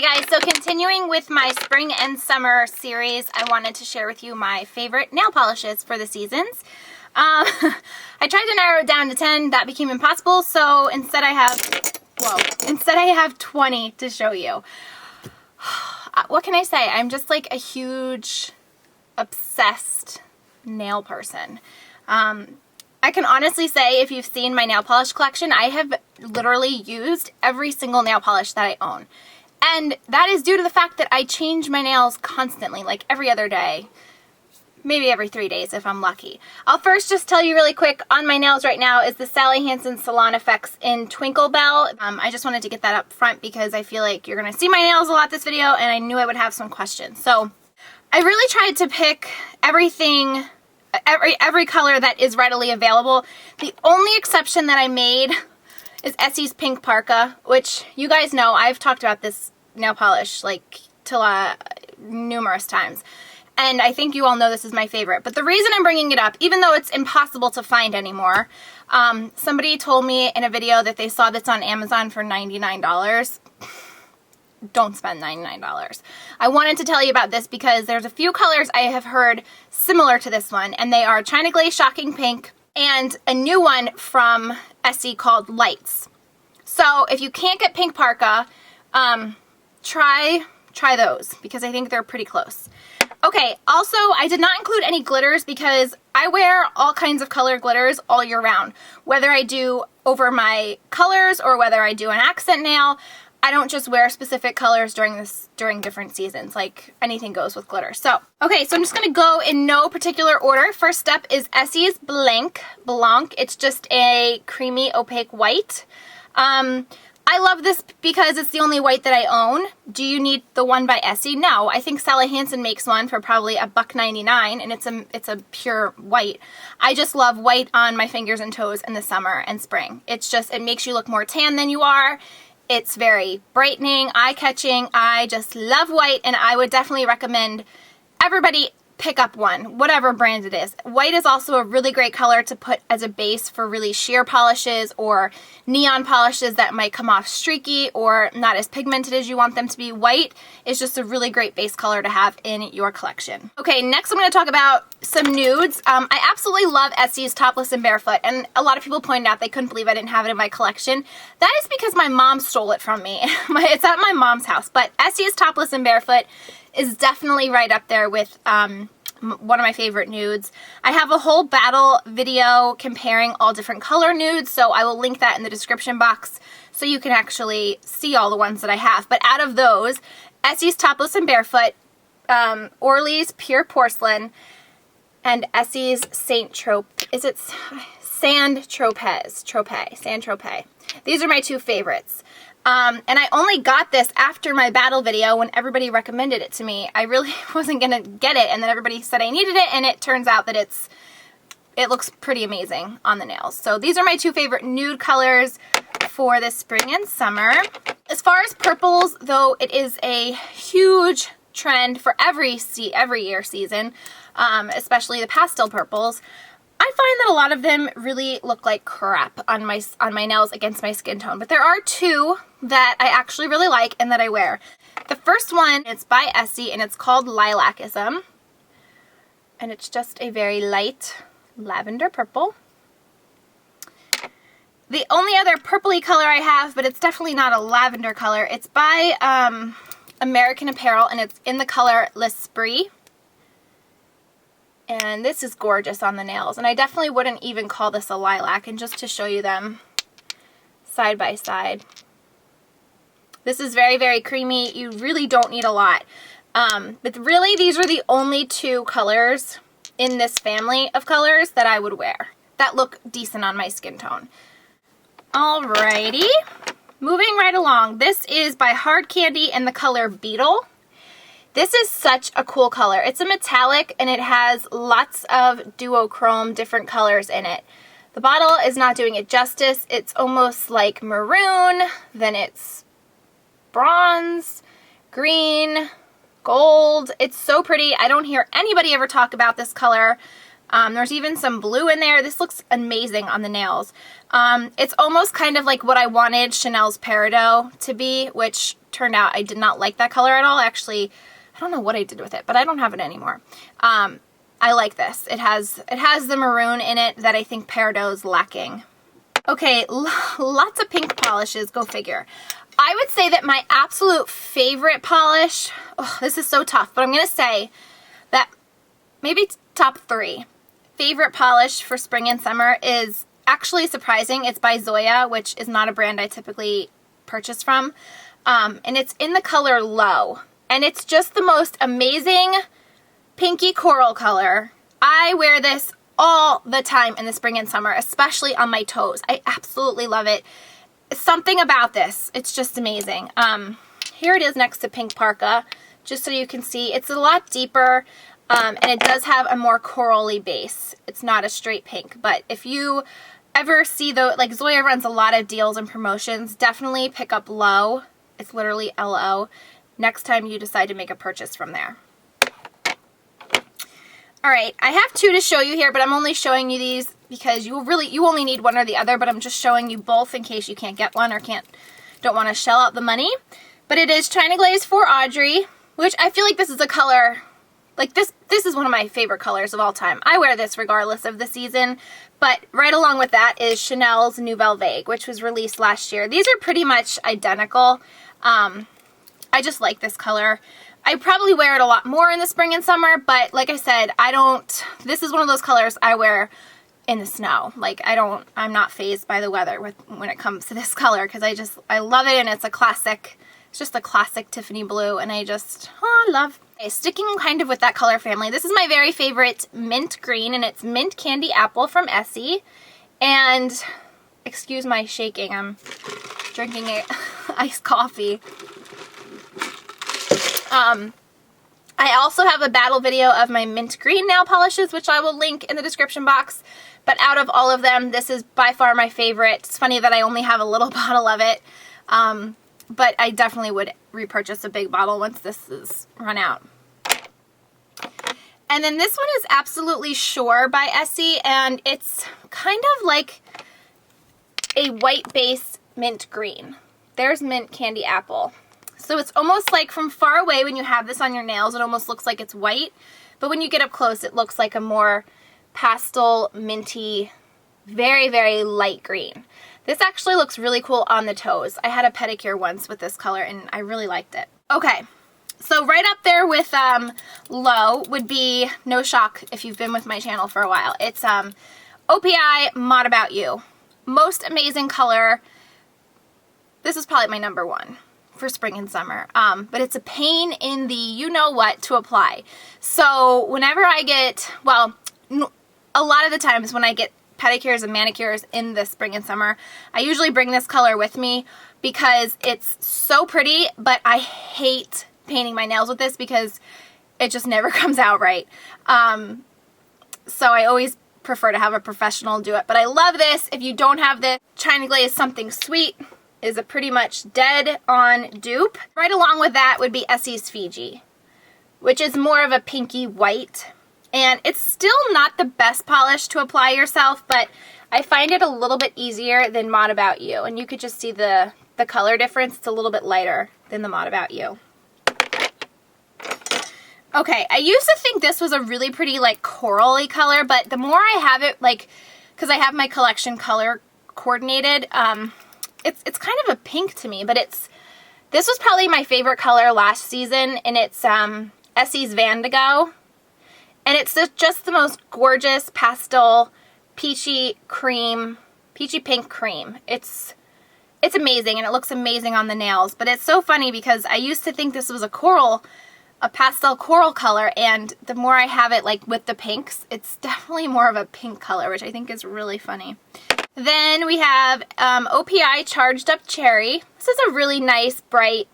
Hey guys, so continuing with my spring and summer series, I wanted to share with you my favorite nail polishes for the seasons. I tried to narrow it down to 10, that became impossible, so instead I have 20 to show you. What can I say? I'm just like a huge, obsessed nail person. I can honestly say if you've seen my nail polish collection, I have literally used every single nail polish that I own. And that is due to the fact that I change my nails constantly, like every other day. Maybe every 3 days if I'm lucky. I'll first just tell you really quick, on my nails right now is the Sally Hansen Salon Effects in Twinkle Bell. I just wanted to get that up front because I feel like you're going to see my nails a lot this video and I knew I would have some questions. So I really tried to pick everything, every color that is readily available. The only exception that I made is Essie's Pink Parka, which you guys know I've talked about this nail polish like numerous times. And I think you all know this is my favorite. But the reason I'm bringing it up, even though it's impossible to find anymore, somebody told me in a video that they saw this on Amazon for $99. Don't spend $99. I wanted to tell you about this because there's a few colors I have heard similar to this one, and they are China Glaze Shocking Pink and a new one from Essie called Lights. So if you can't get Pink Parka, try those because I think they're pretty close. Okay, also, I did not include any glitters because I wear all kinds of color glitters all year round. Whether I do over my colors or whether I do an accent nail, I don't just wear specific colors during different seasons. Like, anything goes with glitter. So, okay, so I'm just going to go in no particular order. First up is Essie's Blanc. It's just a creamy opaque white. I love this because it's the only white that I own. Do you need the one by Essie? No. I think Sally Hansen makes one for probably $1.99 and it's a pure white. I just love white on my fingers and toes in the summer and spring. It's just, it makes you look more tan than you are. It's very brightening, eye-catching. I just love white and I would definitely recommend everybody pick up one, whatever brand it is. White is also a really great color to put as a base for really sheer polishes or neon polishes that might come off streaky or not as pigmented as you want them to be. White is just a really great base color to have in your collection. Okay, next I'm going to talk about some nudes. I absolutely love Essie's Topless and Barefoot, and a lot of people pointed out they couldn't believe I didn't have it in my collection. That is because my mom stole it from me. It's at my mom's house, but Essie's Topless and Barefoot is definitely right up there with one of my favorite nudes. I have a whole battle video comparing all different color nudes, so I will link that in the description box so you can actually see all the ones that I have. But out of those, Essie's Topless and Barefoot, Orly's Pure Porcelain, and Essie's Saint Tropez. Is it Sand Tropez? Sand Tropez. These are my two favorites. And I only got this after my battle video when everybody recommended it to me. I really wasn't going to get it, and then everybody said I needed it, and it turns out that it looks pretty amazing on the nails. So these are my two favorite nude colors for this spring and summer. As far as purples, though, it is a huge trend for every year season, especially the pastel purples. I find that a lot of them really look like crap on my nails against my skin tone, but there are two that I actually really like and that I wear. The first one is by Essie and it's called Lilacism, and it's just a very light lavender purple. The only other purpley color I have, but it's definitely not a lavender color, it's by American Apparel and it's in the color L'Esprit. And this is gorgeous on the nails. And I definitely wouldn't even call this a lilac. And just to show you them side by side. This is very, very creamy. You really don't need a lot. But really, these are the only two colors in this family of colors that I would wear that look decent on my skin tone. Alrighty. Moving right along. This is by Hard Candy in the color Beetle. This is such a cool color. It's a metallic and it has lots of duochrome different colors in it. The bottle is not doing it justice. It's almost like maroon, then it's bronze, green, gold. It's so pretty. I don't hear anybody ever talk about this color. There's even some blue in there. This looks amazing on the nails. It's almost kind of like what I wanted Chanel's Peridot to be, which turned out I did not like that color at all. Actually, I don't know what I did with it, but I don't have it anymore. I like this. It has the maroon in it that I think Peridot is lacking. Okay, lots of pink polishes, go figure. I would say that my absolute favorite polish, oh, this is so tough, but I'm going to say that maybe top 3 favorite polish for spring and summer is actually surprising. It's by Zoya, which is not a brand I typically purchase from. And it's in the color Low. And it's just the most amazing pinky coral color. I wear this all the time in the spring and summer, especially on my toes. I absolutely love it. Something about this, it's just amazing. Here it is next to Pink Parka, just so you can see. It's a lot deeper, and it does have a more corally base. It's not a straight pink, but if you ever see like Zoya runs a lot of deals and promotions, definitely pick up Low. It's literally L-O. Next time you decide to make a purchase from there. Alright, I have 2 to show you here, but I'm only showing you these because you only need one or the other, but I'm just showing you both in case you can't get one or don't want to shell out the money. But it is China Glaze for Audrey, which I feel like this is a color, like this is one of my favorite colors of all time. I wear this regardless of the season, but right along with that is Chanel's Nouvelle Vague, which was released last year. These are pretty much identical. I just like this color. I probably wear it a lot more in the spring and summer, but like I said, this is one of those colors I wear in the snow. Like I'm not fazed by the weather when it comes to this color because I love it, and it's a classic. It's just a classic Tiffany blue, and I love. Okay, sticking kind of with that color family, this is my very favorite mint green, and it's Mint Candy Apple from Essie. And excuse my shaking, I'm drinking iced coffee. I also have a battle video of my mint green nail polishes, which I will link in the description box. But out of all of them, this is by far my favorite. It's funny that I only have a little bottle of it. But I definitely would repurchase a big bottle once this is run out. And then this one is Absolutely Sure by Essie, and it's kind of like a white base mint green. There's Mint Candy Apple. So it's almost like from far away when you have this on your nails, it almost looks like it's white. But when you get up close, it looks like a more pastel, minty, very, very light green. This actually looks really cool on the toes. I had a pedicure once with this color, and I really liked it. Okay, so right up there with Low would be, no shock if you've been with my channel for a while, it's OPI Mod About You. Most amazing color. This is probably my number 1. For spring and summer, but it's a pain in the you-know-what to apply. So whenever I get, well, a lot of the times when I get pedicures and manicures in the spring and summer, I usually bring this color with me because it's so pretty, but I hate painting my nails with this because it just never comes out right. So I always prefer to have a professional do it, but I love this. If you don't have this, China Glaze Something Sweet is a pretty much dead on dupe. Right along with that would be Essie's Fiji, which is more of a pinky white. And it's still not the best polish to apply yourself, but I find it a little bit easier than Mod About You. And you could just see the color difference. It's a little bit lighter than the Mod About You. Okay, I used to think this was a really pretty like corally color, but the more I have it, like, because I have my collection color coordinated, it's kind of a pink to me, but this was probably my favorite color last season, and it's Essie's Van D'Go, and it's just the most gorgeous pastel peachy pink cream. It's amazing, and it looks amazing on the nails, but it's so funny because I used to think this was a pastel coral color, and the more I have it like with the pinks, it's definitely more of a pink color, which I think is really funny. Then we have OPI Charged Up Cherry. This is a really nice, bright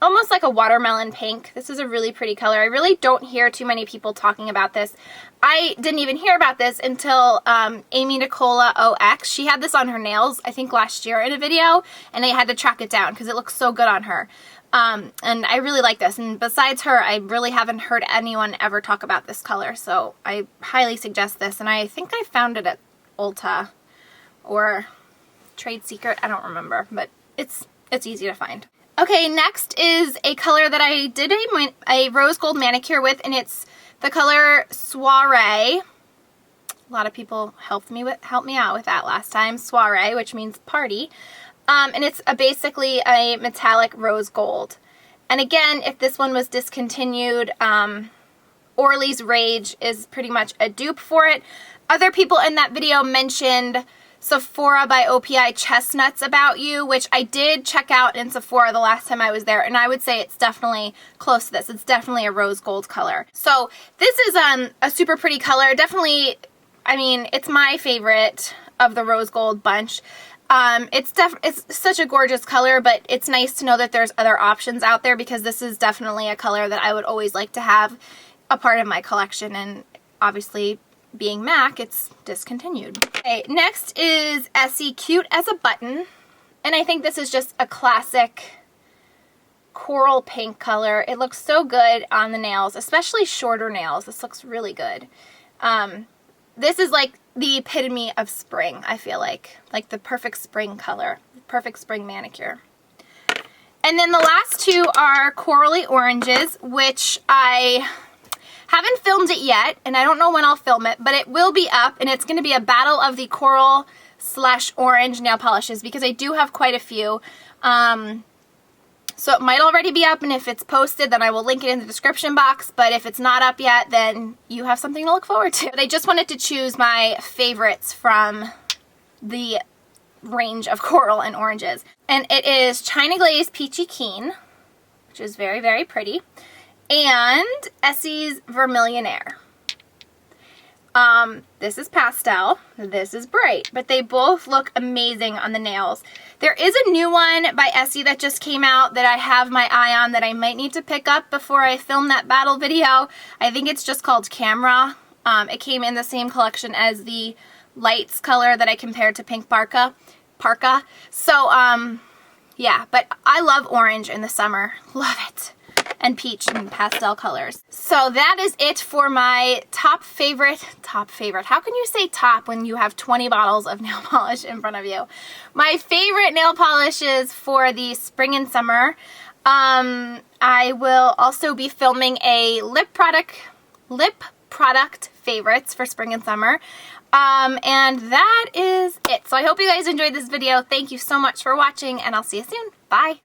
almost like a watermelon pink. This is a really pretty color. I really don't hear too many people talking about this. I didn't even hear about this until Amy Nicola OX. She had this on her nails, I think last year in a video, and I had to track it down because it looks so good on her. And I really like this, and besides her, I really haven't heard anyone ever talk about this color, so I highly suggest this, and I think I found it at Ulta or Trade Secret, I don't remember, but it's easy to find. Okay, next is a color that I did a rose gold manicure with, and it's the color Soiree. A lot of people helped me out with that last time. Soiree, which means party. And it's basically a metallic rose gold. And again, if this one was discontinued, Orly's Rage is pretty much a dupe for it. Other people in that video mentioned Sephora by OPI Chestnuts About You, which I did check out in Sephora the last time I was there, and I would say it's definitely close to this. It's definitely a rose gold color. So this is a super pretty color. Definitely, I mean, it's my favorite of the rose gold bunch. It's such a gorgeous color, but it's nice to know that there's other options out there, because this is definitely a color that I would always like to have a part of my collection, and obviously being MAC, it's discontinued. Okay, next is Essie Cute as a Button, and I think this is just a classic coral pink color. It looks so good on the nails, especially shorter nails. This looks really good. This is like the epitome of spring, I feel like the perfect spring color, perfect spring manicure. And then the last two are Corally Oranges, which I haven't filmed it yet, and I don't know when I'll film it, but it will be up, and it's going to be a battle of the coral / orange nail polishes, because I do have quite a few. So it might already be up, and if it's posted, then I will link it in the description box, but if it's not up yet, then you have something to look forward to. But I just wanted to choose my favorites from the range of coral and oranges. And it is China Glaze Peachy Keen, which is very, very pretty, and Essie's Vermillionaire. This is pastel, this is bright, but they both look amazing on the nails. There is a new one by Essie that just came out that I have my eye on that I might need to pick up before I film that battle video. I think it's just called Camera. It came in the same collection as the lights color that I compared to Pink Parka. So, yeah, but I love orange in the summer. Love it. And peach and pastel colors. So that is it for my top favorite. How can you say top when you have 20 bottles of nail polish in front of you? My favorite nail polishes for the spring and summer. I will also be filming a lip product favorites for spring and summer. And that is it. So I hope you guys enjoyed this video. Thank you so much for watching, and I'll see you soon. Bye.